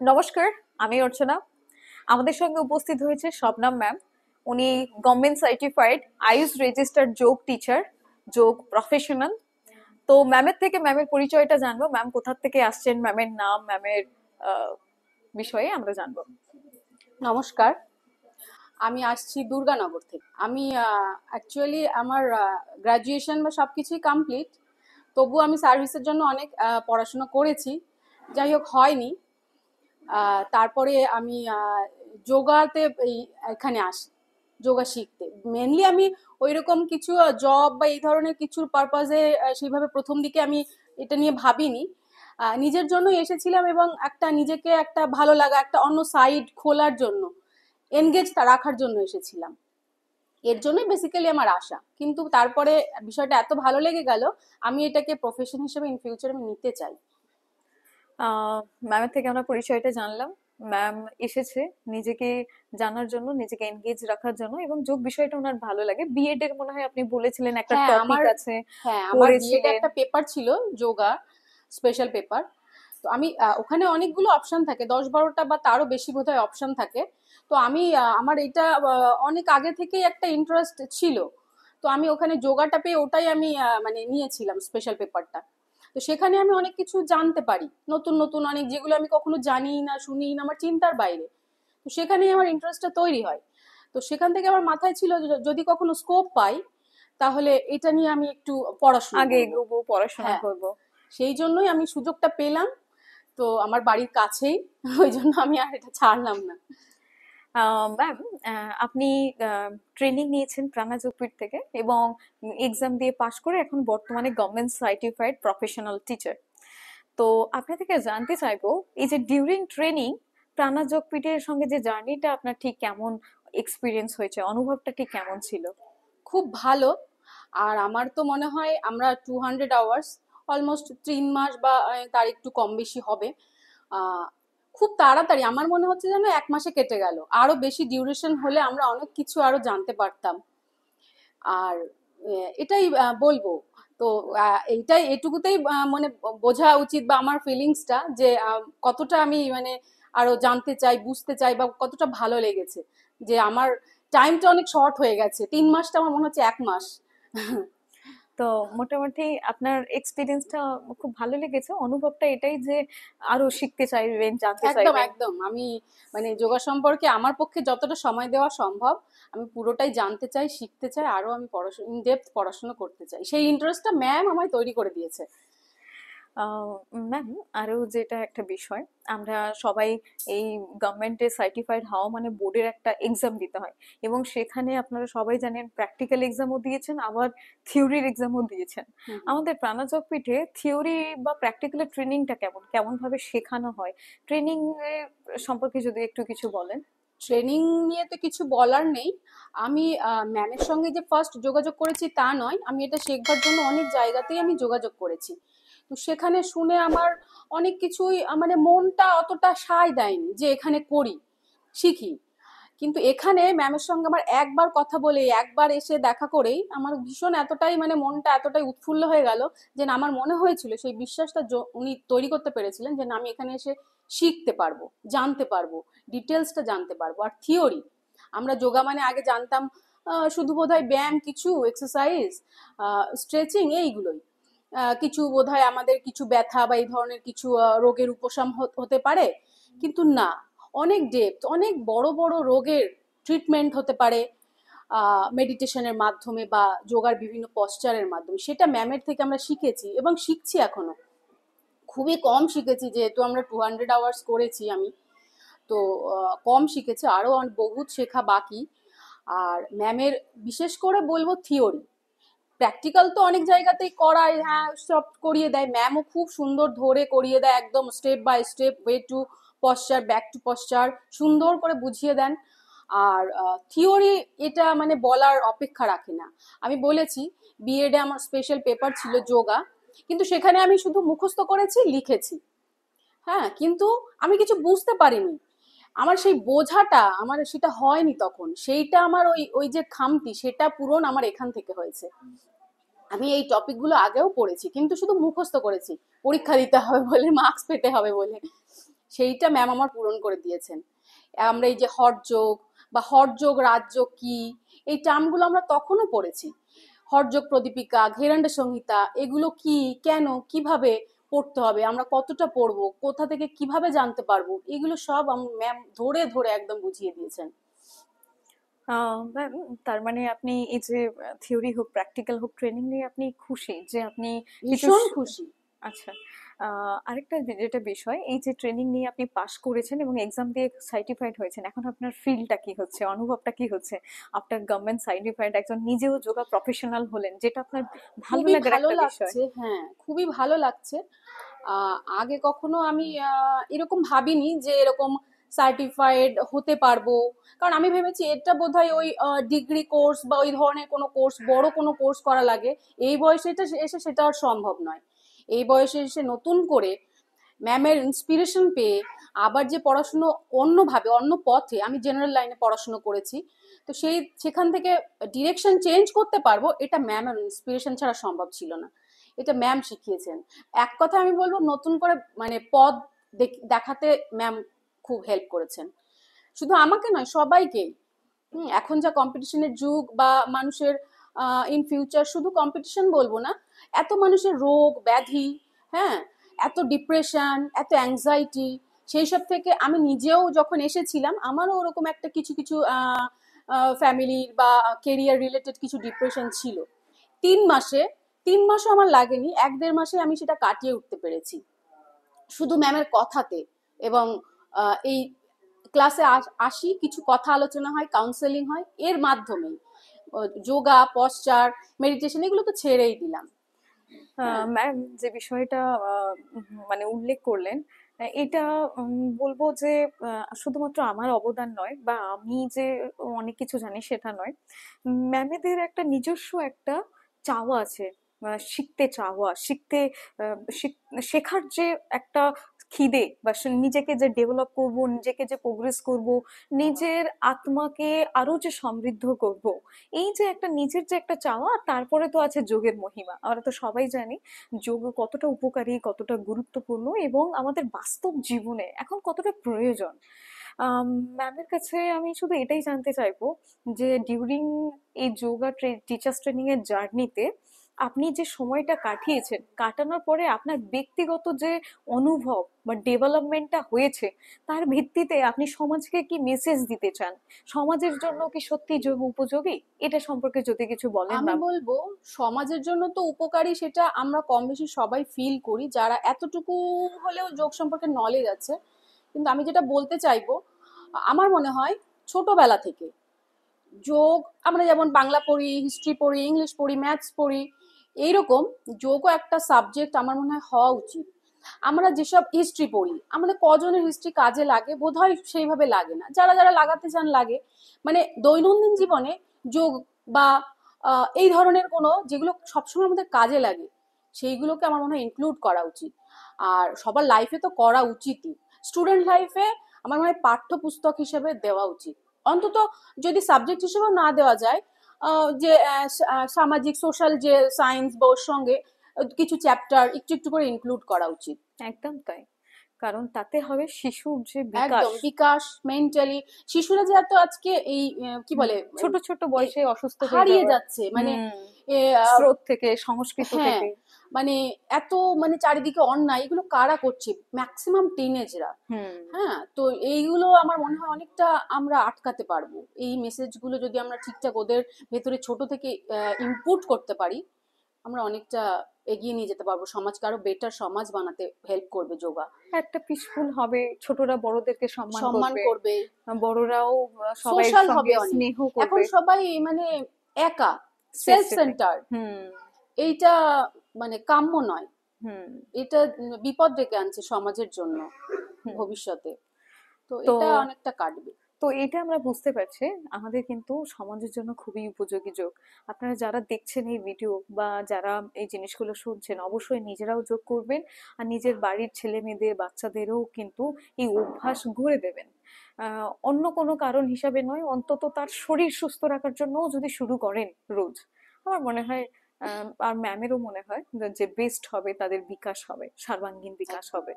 নমস্কার, আমি অর্চনা। আমাদের সঙ্গে উপস্থিত হয়েছে শবনম ম্যাম। উনি গভর্নমেন্ট সার্টিফাইড আইএলটিএস রেজিস্টার্ড যোগ টিচার, যোগ প্রফেশনাল। তো ম্যামের থেকে ম্যামের পরিচয়টা জানবো, ম্যাম কোথা থেকে আসছেন, ম্যামের নাম, ম্যামের বিষয়ে আমরা জানবো। নমস্কার, আমি আসছি দুর্গানগর থেকে। আমি অ্যাকচুয়ালি আমার গ্র্যাজুয়েশন বা সব কিছুই কমপ্লিট, তবু আমি সার্ভিসের জন্য অনেক পড়াশোনা করেছি, যাই হোক হয়নি। তারপরে আমি যোগাতে এখানে আসি যোগা শিখতে। মেনলি আমি ওইরকম কিছু জব বা এই ধরনের কিছুর পারপাজে সেইভাবে প্রথম দিকে আমি এটা নিয়ে ভাবিনি। নিজের জন্যই এসেছিলাম এবং নিজেকে একটা ভালো লাগা, একটা অন্য সাইড খোলার জন্য, এনগেজ রাখার জন্য এসেছিলাম। এর জন্যই বেসিক্যালি আমার আশা, কিন্তু তারপরে বিষয়টা এত ভালো লেগে গেল, আমি এটাকে প্রফেশন হিসেবে ইন ফিউচার আমি নিতে চাই। ম্যামের থেকে আমরা পরিচয়টা জানলাম। ম্যাম এসেছে নিজেকে জানার জন্য, নিজেকে এনগেজ রাখার জন্য, এবং যোগ বিষয়টা ওনার ভালো লাগে। বিএড এর মনে হয় আপনি বলেছিলেন একটা হ্যাঁ, টপিক আছে, আমার বিএড করেছিলেন। একটা পেপার ছিল, যোগা স্পেশাল পেপার। তো আমি ওখানে অনেকগুলো অপশন থাকে, 10-12টা বা তারও বেশি বোধহয় অপশন থাকে। তো আমি আমার এটা অনেক আগে থেকেই একটা ইন্টারেস্ট ছিল। তো আমি ওখানে যোগাটা পেয়ে ওটাই আমি মানে নিয়েছিলাম স্পেশাল পেপারটা। তো সেখানে আমি অনেক কিছু জানতে পারি, নতুন নতুন অনেক, যেগুলো আমি কখনো জানি না, শুনি না, আমার চিন্তার বাইরে। তো সেখানেই আমার ইন্টারেস্টটা তৈরি হয়। তো সেখান থেকে আমার মাথায় ছিল যে যদি কখনো স্কোপ পাই, তাহলে এটা নিয়ে আমি একটু পড়াশোনা আগে করব। এগোবো, পড়াশোনা হ্যাঁ, করব। সেই জন্যই আমি সুযোগটা পেলাম। তো আমার বাড়ির কাছেই, ওই জন্য আমি আর এটা ছাড়লাম না। ম্যাম, আপনি ট্রেনিং নিয়েছেন প্রাণাযোগপীঠ থেকে এবং এক্সাম দিয়ে পাশ করে এখন বর্তমানে গভর্নমেন্ট সার্টিফাইড প্রফেশনাল টিচার। তো আপনার থেকে জানতে চাইবো, এই যে ডিউরিং ট্রেনিং প্রাণাযোগপীঠের সঙ্গে যে জার্নিটা আপনার ঠিক কেমন এক্সপিরিয়েন্স হয়েছে, অনুভবটা ঠিক কেমন ছিল? খুব ভালো। আর আমার তো মনে হয় আমরা 200 আওয়ার্স, অলমোস্ট 3 মাস বা তার একটু কম বেশি হবে। আহ, খুব তাড়াতাড়ি আমার মনে হচ্ছে যেন 1 মাসে কেটে গেল। আরো বেশি ডিউরেশন হলে আমরা অনেক কিছু আরো জানতে পারতাম। আর এটাই বলবো। তো এইটাই, এটুকুতেই মানে বোঝা উচিত, বা আমার ফিলিংসটা যে কতটা আমি মানে আরো জানতে চাই, বুঝতে চাই, বা কতটা ভালো লেগেছে। যে আমার টাইমটা অনেক শর্ট হয়ে গেছে, 3 মাসটা আমার মনে হচ্ছে 1 মাস। তো মোটামুটি আপনার এক্সপিরিয়েন্সটা খুব ভালো লেগেছে, অনুভবটা এটাই যে আরো শিখতে চাইবেন, জানতে একদম চাইবেন। একদম, আমি মানে যোগা সম্পর্কে আমার পক্ষে যতটা সময় দেওয়া সম্ভব আমি পুরোটাই জানতে চাই, শিখতে চাই, আরো আমি পড়াশোনা, ইন ডেপথ পড়াশোনা করতে চাই। সেই ইন্টারেস্টটা ম্যাম আমায় তৈরি করে দিয়েছে। ম্যাম, আরো যেটা একটা বিষয়, আমরা সবাই এই গভর্নমেন্টে সার্টিফাইড হওয়া মানে বোর্ডের একটা এক্সাম দিতে হয়, এবং সেখানে আপনারা সবাই জানেন প্র্যাকটিক্যাল এক্সামও দিয়েছেন, আবার থিওরির এক্সামও দিয়েছেন। হুম হুম। আমাদের প্রাণাযোগপীঠে থিওরি বা প্র্যাকটিক্যালের ট্রেনিংটা কেমন, কেমন ভাবে শেখানো হয়? ট্রেনিং এর সম্পর্কে যদি একটু কিছু বলেন। ট্রেনিং নিয়ে তো কিছু বলার নেই। আমি ম্যামের সঙ্গে যে ফার্স্ট যোগাযোগ করেছি তা নয়, আমি এটা শেখবার জন্য অনেক জায়গাতেই আমি যোগাযোগ করেছি। তো সেখানে শুনে আমার অনেক কিছুই মানে মনটা অতটা সায় দেয়নি যে এখানে করি, শিখি। কিন্তু এখানে ম্যামের সঙ্গে আমার একবার কথা বলে, একবার এসে দেখা করেই আমার ভীষণ এতটাই মানে মনটা এতটাই উৎফুল্ল হয়ে গেল যে না, আমার মনে হয়েছিল, সেই বিশ্বাসটা উনি তৈরি করতে পেরেছিলেন যে না, আমি এখানে এসে শিখতে পারবো, জানতে পারবো, ডিটেলসটা জানতে পারবো। আর থিওরি, আমরা যোগা মানে আগে জানতাম শুধু বোধহয় ব্যায়াম, কিছু এক্সারসাইজ, স্ট্রেচিং, এইগুলোই। কিছু বোধহয় আমাদের কিছু ব্যথা বা এই ধরনের কিছু রোগের উপশম হতে পারে, কিন্তু না, অনেক ডেপথ, অনেক বড় বড় রোগের ট্রিটমেন্ট হতে পারে মেডিটেশনের মাধ্যমে বা যোগার বিভিন্ন পশ্চারের মাধ্যমে। সেটা ম্যামের থেকে আমরা শিখেছি এবং শিখছি এখনো। খুবই কম শিখেছি, যেহেতু আমরা 200 আওয়ার্স করেছি আমি। তো কম শিখেছি, আরো বহুত শেখা বাকি। আর ম্যামের বিশেষ করে বলবো থিওরি, প্র্যাকটিক্যাল তো অনেক জায়গাতেই করায়, হ্যাঁ সব করিয়ে দেয়, ম্যামও খুব সুন্দর ধরে করিয়ে দেয়, একদম step by step, way to posture, back to posture, সুন্দর করে বুঝিয়ে দেন। আর থিওরি এটা মানে বলার অপেক্ষা রাখে না। আমি বলেছি, বিএডে আমার স্পেশাল পেপার ছিল যোগা, কিন্তু সেখানে আমি শুধু মুখস্থ করেছি, লিখেছি। হ্যাঁ, কিন্তু আমি কিছু বুঝতে পারিনি। আমার সেই বোঝাটা আমার সেটা হয়নি তখন, সেইটা আমার ওই ওই যে খামতি, সেটা পূরণ আমার এখান থেকে হয়েছে। আমি এই টপিকগুলো আগেও পড়েছি, কিন্তু শুধু মুখস্থ করেছি, পরীক্ষা দিতে হবে বলে, মার্কস পেতে হবে বলে। সেইটা ম্যাম আমার পূরণ করে দিয়েছেন। আমরা এই যে হঠযোগ বা হঠযোগ রাজযোগ কি, এই টার্মগুলো আমরা তখনও পড়েছি। হঠযোগ প্রদীপিকা, ঘেরান্ড সংহিতা, এগুলো কি, কেন, কিভাবে পড়তে হবে, আমরা কতটা পড়বো, কোথা থেকে কিভাবে জানতে পারবো, এগুলো সব ম্যাম ধরে ধরে একদম বুঝিয়ে দিয়েছেন। ম্যাম, তার মানে আপনি এই যে থিওরি হোক প্র্যাকটিক্যাল হোক ট্রেনিং নিয়ে আপনি খুশি যে আপনি কিছু ভীষণ খুশি। আচ্ছা। আরেকটা যেটা বিষয়, এই যে ট্রেনিং নিয়ে আপনি পাশ করেছেন এবং এক্সাম দিয়ে সার্টিফাইড হয়েছেন, এখন আপনার ফিলটা কি হচ্ছে, অনুভবটা কি হচ্ছে? আপনার গভর্নমেন্ট সার্টিফাইড একজন নিজেও যোগা প্রফেশনাল হলেন, যেটা আপনার ভালো খুবই লাগার ভালো একটা বিষয়। লাগছে, হ্যাঁ খুবই ভালো লাগছে। আগে কখনো আমি এরকম ভাবিনি যে এরকম সার্টিফাইড হতে পারবো। কারণ আমি ভেবেছি এটা বোধহয় ওই ডিগ্রি কোর্স বা ওই ধরনের কোনো কোর্স, বড় কোনো কোর্স করা লাগে। এই বয়সে এটা এসে সেটা আর সম্ভব নয়। এই বয়সে এসে নতুন করে ম্যামের ইন্সপিরেশন পেয়ে আবার যে পড়াশুনো অন্যভাবে অন্য পথে, আমি জেনারেল লাইনে পড়াশুনো করেছি, তো সেখান থেকে ডিরেকশন চেঞ্জ করতে পারবো, এটা ম্যামের ইন্সপিরেশন ছাড়া সম্ভব ছিল না। এটা ম্যাম শিখিয়েছেন। এক কথা আমি বলবো, নতুন করে মানে পথ দেখাতে ম্যাম খুব হেল্প করেছেন, শুধু আমাকে নয় সবাইকেই। এখন যা কম্পিটিশনের যুগ, বা মানুষের ইন ফিউচার শুধু কম্পিটিশন বলবো না, এত মানুষের রোগ ব্যাধি, হ্যাঁ, এত ডিপ্রেশন, এত অ্যাংজাইটি, সেই সব থেকে আমি নিজেও যখন এসেছিলাম আমারও ওরকম একটা কিছু কিছু ফ্যামিলির বা কেরিয়ার রিলেটেড কিছু ডিপ্রেশন ছিল। 3 মাসে, 3 মাসও আমার লাগেনি, 1-1.5 মাসে আমি সেটা কাটিয়ে উঠতে পেরেছি, শুধু ম্যামের কথাতে। এবং এই ক্লাসে আসি, কিছু কথা আলোচনা হয়, কাউন্সেলিং হয়, এর মাধ্যমেই যোগা, পশ্চার, মেডিটেশন এগুলো তো ছেড়েই দিলাম। হ্যাঁ, ম্যাম, যে বিষয়টা মানে উল্লেখ করলেন, এটা বলবো যে শুধুমাত্র আমার অবদান নয় বা আমি যে অনেক কিছু জানি সেটা নয়। ম্যামেদের একটা নিজস্ব একটা চাওয়া আছে, শিখতে চাওয়া, শেখার যে একটা খিদে, বা নিজেকে যে ডেভেলপ করব, নিজেকে যে প্রোগ্রেস করব, নিজের আত্মাকে আরো যে সমৃদ্ধ করব, এই যে একটা নিজের যে একটা চাওয়া। আর তারপরে তো আছে যোগের মহিমা, আমরা তো সবাই জানি যোগ কতটা উপকারী, কতটা গুরুত্বপূর্ণ এবং আমাদের বাস্তব জীবনে এখন কতটা প্রয়োজন। ম্যামের কাছে আমি শুধু এটাই জানতে চাইবো যে ডিউরিং এই যোগা টিচার্স ট্রেনিং এর জার্নিতে আপনি যে সময়টা কাটিয়েছেন, কাটানোর পরে আপনার ব্যক্তিগত যে অনুভব বা ডেভেলপমেন্টটা হয়েছে, তার ভিত্তিতে আপনি সমাজকে কি মেসেজ দিতে চান? সমাজের জন্য কি সত্যি যোগ উপযোগী? এটা সম্পর্কে যদি কিছু বলেন আমি ম্যাম। বলবো সমাজের জন্য তো উপকারী, সেটা আমরা কম বেশি সবাই ফিল করি যারা এতটুকু হলেও যোগ সম্পর্কে নলেজ আছে। কিন্তু আমি যেটা বলতে চাইবো, আমার মনে হয় ছোটবেলা থেকে যোগ, আমরা যেমন বাংলা পড়ি, হিস্ট্রি পড়ি, ইংলিশ পড়ি, ম্যাথস পড়ি, এইরকম যোগও একটা সাবজেক্ট আমার মনে হয় হওয়া উচিত। আমরা যেসব হিস্ট্রি পড়ি, আমাদের কজনের হিস্ট্রি কাজে লাগে? বোধহয় সেইভাবে লাগে না। যারা যারা লাগাতে চান লাগে। মানে দৈনন্দিন জীবনে যোগ বা এই ধরনের কোনো, যেগুলো সবসময় আমাদের কাজে লাগে, সেইগুলোকে আমার মনে হয় ইনক্লুড করা উচিত। আর সবার লাইফে তো করা উচিতই। স্টুডেন্ট লাইফে আমার মনে হয় পাঠ্যপুস্তক হিসেবে দেওয়া উচিত, অন্তত যদি সাবজেক্ট হিসেবেও না দেওয়া যায়, যে সামাজিক সোশ্যাল যে সায়েন্স বা ওর সঙ্গে কিছু চ্যাপ্টার একটু একটু করে ইনক্লুড করা উচিত। একদম তাই, কারণ তাতে হবে শিশুর যে বিকাশ। একদম বিকাশ, মেন্টালি। শিশুরা যে এত আজকে এই কি বলে ছোট ছোট এ, বয়সে অসুস্থ হয়ে হারিয়ে যাওয়া। যাচ্ছে, মানে হুম। এ, আহ, স্রোত থেকে, সংস্কৃত হ্যাঁ, থেকে। মানে এত, মানে চারিদিকে অন্যায়, এগুলো কারা করছে? ম্যাক্সিমাম টিনেজরা। হুম। হ্যাঁ, তো এইগুলো আমার মনে হয় অনেকটা আমরা আটকাতে পারবো, এই মেসেজগুলো যদি আমরা ঠিকঠাক ওদের ভেতরে ছোট থেকে ইনপুট করতে পারি, আমরা অনেকটা এগিয়ে নিয়ে যেতে পারবো, সমাজকে আরো বেটার সমাজ বানাতে হেল্প করবে যোগা। একটা পিসফুল হবে, ছোটরা বড়দেরকে সম্মান সম্মান করবে, করবে, বড়রাও সবাইয়ের সোশ্যাল সঙ্গে হবে অনেক। স্নেহ এখন করবে। সবাই মানে একা, সেলফ স্পেসিফিক। সেন্টার, হুম। এইটা মানে কাম্য নয়। হুম। এটা বিপদ ডেকে আনছে সমাজের জন্য হুম। ভবিষ্যতে। তো তো এটা অনেকটা কাটবে। তো এটা আমরা বুঝতে পারছি আমাদের কিন্তু সমাজের জন্য খুবই উপযোগী যোগ। আপনারা যারা দেখছেন এই ভিডিও বা যারা এই জিনিসগুলো শুনছেন, অবশ্যই নিজেরাও যোগ করবেন আর নিজের বাড়ির ছেলে মেয়েদের, বাচ্চাদেরও কিন্তু এই অভ্যাস গড়ে দেবেন। অন্য কোনো কারণ হিসাবে নয়, অন্তত তার শরীর সুস্থ রাখার জন্যও যদি শুরু করেন রোজ, আমার মনে হয় আর ম্যামেরও মনে হয় যে বেস্ট হবে, তাদের বিকাশ হবে, সর্বাঙ্গীন বিকাশ একদম। হবে।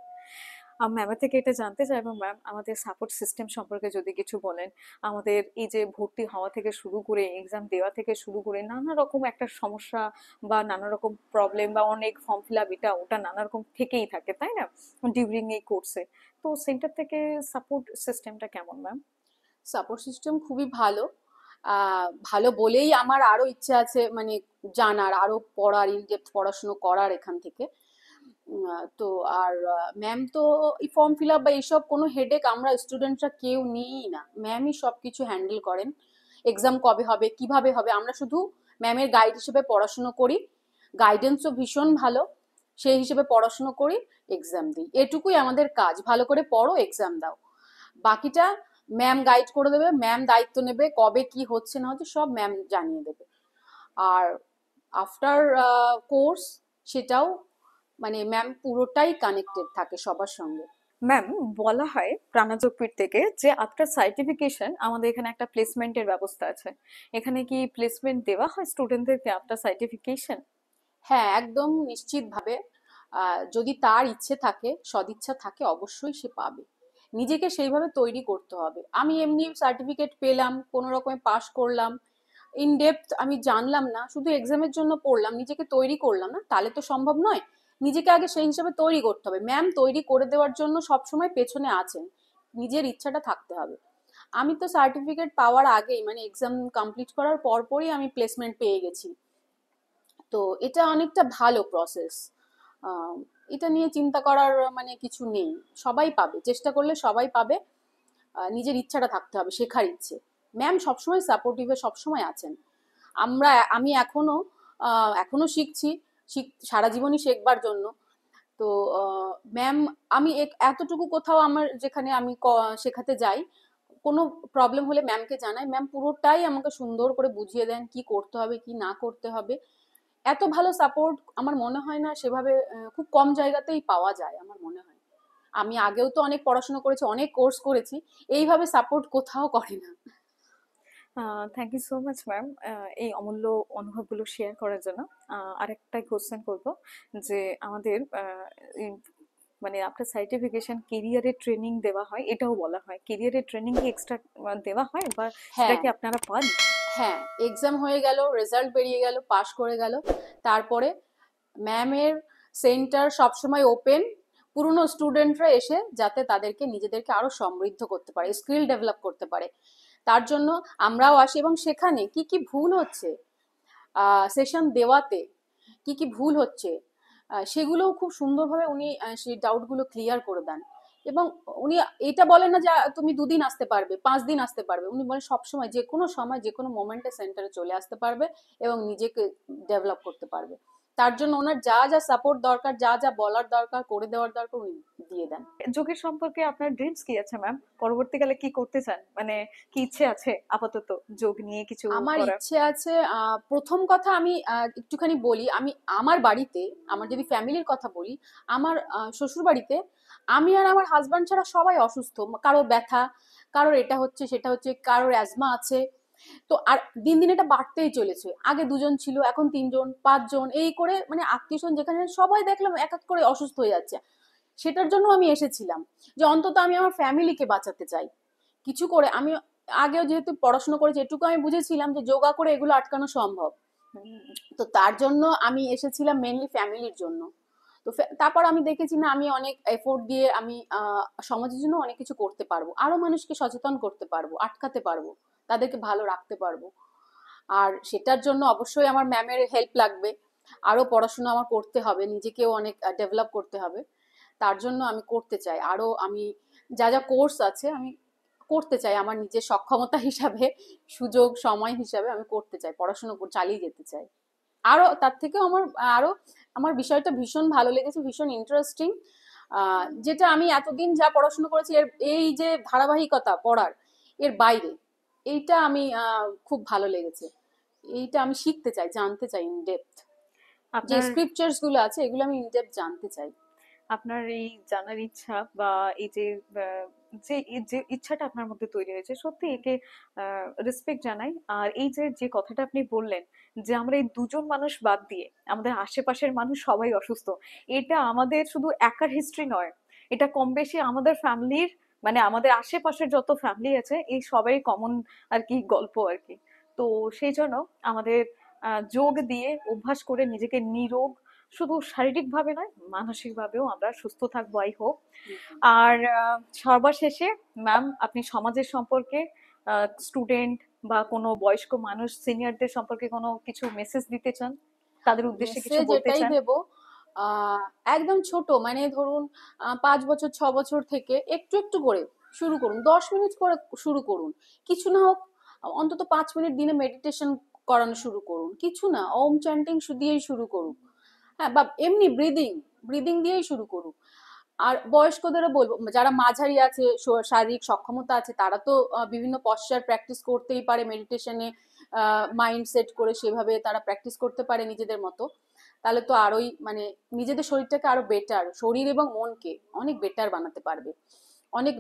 ম্যামের থেকে এটা জানতে চাইবো ম্যাম, আমাদের সাপোর্ট সিস্টেম সম্পর্কে যদি কিছু বলেন। আমাদের এই যে ভর্তি হওয়া থেকে শুরু করে এক্সাম দেওয়া থেকে শুরু করে নানা রকম একটা সমস্যা বা নানা রকম প্রবলেম বা অনেক ফর্ম ফিল আপ এটা ওটা নানা রকম থেকেই থাকে, তাই না, ডিউরিং এই কোর্সে। তো সেন্টার থেকে সাপোর্ট সিস্টেমটা কেমন ম্যাম? সাপোর্ট সিস্টেম খুবই ভালো। ভালো বলেই আমার আরো ইচ্ছে আছে, মানে জানার, আরো পড়ার, ইন ডেপথ পড়াশুনো করার এখান থেকে। তো আর ম্যাম তো এই ফর্ম ফিল আপ বা এইসব কোনো হেডেক আমরা স্টুডেন্টরা কেউ নিই না, ম্যামই সব কিছু হ্যান্ডেল করেন। এক্সাম কবে হবে, কিভাবে হবে, আমরা শুধু ম্যামের গাইড হিসেবে পড়াশুনো করি। গাইডেন্সও ভীষণ ভালো, সেই হিসেবে পড়াশুনো করি, এক্সাম দিই, এটুকুই আমাদের কাজ। ভালো করে পড়ো, এক্সাম দাও, বাকিটা ম্যাম গাইড করে দেবে, ম্যাম দায়িত্ব নেবে, কবে কি হচ্ছে না হচ্ছে সব ম্যাম জানিয়ে দেবে। আর আফটার কোর্স সেটাও, মানে ম্যাম পুরোটাই কানেক্টেড থাকে সবার সঙ্গে। ম্যাম, বলা হয় প্রাণাযোগপীঠ থেকে যে আফটার সার্টিফিকেশন আমাদের এখানে একটা প্লেসমেন্টের ব্যবস্থা আছে। এখানে কি প্লেসমেন্ট দেওয়া হয় স্টুডেন্টদেরকে আফটার সার্টিফিকেশন? হ্যাঁ, একদম নিশ্চিতভাবে। যদি তার ইচ্ছে থাকে, সদিচ্ছা থাকে, অবশ্যই সে পাবে। নিজেকে সেইভাবে তৈরি করতে হবে। আমি এমনি সার্টিফিকেট পেলাম, কোনো রকমে পাশ করলাম, ইন ডেপথ আমি জানলাম না, শুধু এক্সামের জন্য পড়লাম, নিজেকে তৈরি করলাম না, তাহলে তো সম্ভব নয়। নিজেকে আগে সেই হিসাবে তৈরি করতে হবে। ম্যাম তৈরি করে দেওয়ার জন্য সবসময় পেছনে আছেন, নিজের ইচ্ছাটা থাকতে হবে। আমি তো সার্টিফিকেট পাওয়ার আগেই, মানে এক্সাম কমপ্লিট করার পরপরই আমি প্লেসমেন্ট পেয়ে গেছি। তো এটা অনেকটা ভালো প্রসেস। এটা নিয়ে চিন্তা করার মানে কিছু নেই, সবাই পাবে, চেষ্টা করলে সবাই পাবে। নিজের ইচ্ছাটা থাকতে হবে, শেখার ইচ্ছে। ম্যাম সবসময় সাপোর্টিভে সবসময় আছেন। আমি এখনো শিখছি, সারা জীবনই শেখবার জন্য। তো ম্যাম, আমি এতটুকু কোথাও আমার যেখানে আমি শেখাতে যাই, কোনো প্রবলেম হলে ম্যামকে জানাই, ম্যাম পুরোটাই আমাকে সুন্দর করে বুঝিয়ে দেন কি করতে হবে কি না করতে হবে। এত ভালো সাপোর্ট আমার মনে হয় না সেভাবে খুব কম জায়গাতেই পাওয়া যায় আমার মনে হয়। আমি আগেও তো অনেক পড়াশোনা করেছি, অনেক কোর্স করেছি, এইভাবে সাপোর্ট কোথাও করে না। Thank you so much ma'am, এই অমূল্য অনুভবগুলো শেয়ার করার জন্য। আরেকটা কোশ্চেন করব যে আমাদের এই মানে আপনার সার্টিফিকেশন কেরিয়ারের ট্রেনিং দেওয়া হয়, এটাও বলা হয় কেরিয়ারের ট্রেনিং কি এক্সট্রা দেওয়া হয় বা সেটা হ্যাঁ, কি আপনারা পান? হ্যাঁ, এক্সাম হয়ে গেল, রেজাল্ট বেরিয়ে গেল, পাশ করে গেল, তারপরে ম্যামের সেন্টার সবসময় ওপেন, পুরনো স্টুডেন্টরা এসে যাতে তাদেরকে নিজেদেরকে আরো সমৃদ্ধ করতে পারে, স্কিল ডেভেলপ করতে পারে, তার জন্য আমরাও আসি। এবং সেখানে কি কি ভুল হচ্ছে, সেশন দেওয়াতে কি কি ভুল হচ্ছে, সেগুলোও খুব সুন্দরভাবে উনি সেই ডাউটগুলো ক্লিয়ার করে দেন। এবং উনি এটা বলেন না যে তুমি 2 দিন আসতে পারবে, 5 দিন আসতে পারবে, উনি বলেন সবসময়, যে কোনো সময়, যে কোনো মোমেন্টে সেন্টারে চলে আসতে পারবে এবং নিজেকে ডেভেলপ করতে পারবে। তার জন্য ওনার যা যা সাপোর্ট দরকার, যা যা বলার দরকার, করে দেওয়ার দরকার, উনি দিয়ে দেন। যোগের সম্পর্কে আপনার ড্রিমস কি আছে ম্যাম? পরবর্তীকালে কি করতে চান, মানে কি ইচ্ছে আছে আপাতত যোগ নিয়ে কিছু আমার করার? ইচ্ছে আছে, প্রথম কথা আমি একটুখানি বলি, আমি আমার বাড়িতে, আমার যদি ফ্যামিলির কথা বলি, আমার শ্বশুর বাড়িতে আমি আর আমার হাজব্যান্ড ছাড়া সবাই অসুস্থ, কারোর ব্যথা, কারোর এটা হচ্ছে সেটা হচ্ছে, কারোর অ্যাজমা আছে। তো আর দিন দিন এটা বাড়তেই চলেছে, আগে 2 জন ছিল, এখন 3 জন, 5 জন, এই করে মানে আত্মীয় স্বজন যেখানে সবাই দেখলাম এক এক করে অসুস্থ হয়ে যাচ্ছে। সেটার জন্য আমি এসেছিলাম, যে অন্তত আমি আমার ফ্যামিলিকে বাঁচাতে চাই কিছু করে। আমি আগেও যেহেতু পড়াশোনা করেছি, এটুকু আমি বুঝেছিলাম যে যোগা করে এগুলো আটকানো সম্ভব। তো তার জন্য আমি এসেছিলাম মেনলি ফ্যামিলির জন্য। তো তারপর আমি দেখেছি না, আমি অনেক এফোর্ট দিয়ে আমি সমাজের জন্য অনেক কিছু করতে পারবো, আরো মানুষকে সচেতন করতে পারবো, আটকাতে পারবো, তাদেরকে ভালো রাখতে পারবো। আর সেটার জন্য অবশ্যই আমার ম্যামের হেল্প লাগবে, আরো পড়াশোনা আমার করতে হবে, নিজেকেও অনেক ডেভেলপ করতে হবে। তার জন্য আমি করতে চাই আরো, আমি যা যা কোর্স আছে আমি করতে চাই আমার নিজের সক্ষমতা হিসাবে, সুযোগ সময় হিসাবে আমি করতে চাই, পড়াশোনা চালিয়ে যেতে চাই। আরো তার থেকেও আরো আমার বিষয়টা ভীষণ ভালো লেগেছে, ভীষণ ইন্টারেস্টিং। যেটা আমি এতদিন যা পড়াশোনা করেছি, এর এই যে ধারাবাহিকতা পড়ার, এর বাইরে এইটা আমি খুব ভালো লেগেছে। এইটা আমি শিখতে চাই, জানতে চাই ইন ডেপথ, যে আপনার স্ক্রিপচার্স গুলো আছে এগুলো আমি ইন ডেপথ জানতে চাই। আপনার এই জানার ইচ্ছা বা এই যে যে ইচ্ছাটা আপনার মধ্যে তৈরি হয়েছে, সত্যি একে রেসপেক্ট জানাই। আর এই যে যে কথাটা আপনি বললেন যে আমরা এই 2 জন মানুষ বাদ দিয়ে আমাদের আশেপাশের মানুষ সবাই অসুস্থ, এটা আমাদের শুধু একার হিস্ট্রি নয়, এটা কম বেশি আমাদের ফ্যামিলির, মানে আমাদের আশেপাশের যত ফ্যামিলি আছে এই সবাই কমন আর কি গল্প আর কি। তো সেই জন্য আমাদের যোগ দিয়ে অভ্যাস করে নিজেকে নিরোগ, শুধু শারীরিক ভাবে নয় মানসিক ভাবেও আমরা সুস্থ থাকবো, আই হোপ। একদম। আর সর্বশেষে ম্যাম, আপনি সমাজের সম্পর্কে, স্টুডেন্ট বা কোনো বয়স্ক মানুষ সিনিয়রদের সম্পর্কে কোনো কিছু মেসেজ দিতে চান, তাদের উদ্দেশ্যে কিছু মেসেজ বলতে এটাই চান? দেব, একদম ছোট, মানে ধরুন 5 বছর 6 বছর থেকে একটু একটু করে শুরু করুন, 10 মিনিট করে শুরু করুন, কিছু না হোক অন্তত 5 মিনিট দিনে মেডিটেশন করানো শুরু করুন, কিছু না ওম চ্যান্টিং দিয়েই শুরু করুন। হ্যাঁ, বা এমনি ব্রিদিং ব্রিদিং দিয়েই শুরু করুন। আর বয়স্কদেরও বলবো, যারা মাঝারি আছে, শারীরিক সক্ষমতা আছে, তারা তো বিভিন্ন পশ্চার প্র্যাকটিস করতেই পারে মেডিটেশনে, মাইন্ড সেট করে সেভাবে তারা প্র্যাকটিস করতে পারে নিজেদের মতো। তাহলে তো আরোই মানে নিজেদের শরীরটাকে আরো বেটার, শরীর এবং মনকে অনেক বেটার বানাতে পারবে, অনেক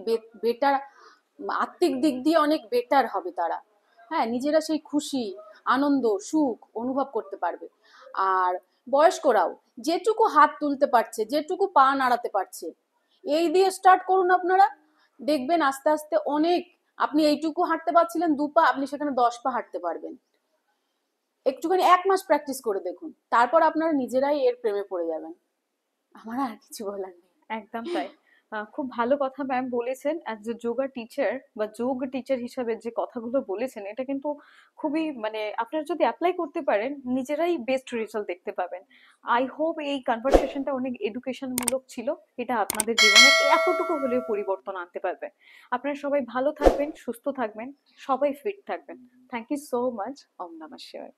বেটার, আত্মিক দিক দিয়ে অনেক বেটার হবে তারা। হ্যাঁ, নিজেরা সেই খুশি, আনন্দ, সুখ অনুভব করতে পারবে। আর বয়স্করাও যেটুকু হাত তুলতে পারছে, যেটুকু পা নাড়াতে পারছে, এই দিয়ে স্টার্ট করুন আপনারা। দেখবেন আস্তে আস্তে অনেক, আপনি এইটুকু হাঁটতে পারছিলেন 2 পা, আপনি সেখানে 10 পা হাঁটতে পারবেন। একটুখানি 1 মাস প্র্যাকটিস করে দেখুন, তারপর আপনারা নিজেরাই এর প্রেমে পড়ে যাবেন। আমার আর কিছু বলার নেই। একদম তাই। খুব ভালো কথা ম্যাম বলেছেন। অ্যাজ এ যোগা টিচার বা যোগ টিচার হিসাবে যে কথাগুলো বলেছেন, এটা কিন্তু খুবই, মানে আপনারা যদি অ্যাপ্লাই করতে পারেন নিজেরাই বেস্ট রেজাল্ট দেখতে পাবেন। আই হোপ এই কনভারসেশনটা অনেক এডুকেশন মূলক ছিল, এটা আপনাদের জীবনে এতটুকু হলেও পরিবর্তন আনতে পারবে। আপনারা সবাই ভালো থাকবেন, সুস্থ থাকবেন, সবাই ফিট থাকবেন। Thank you so much. ওম নমঃ শিবায়।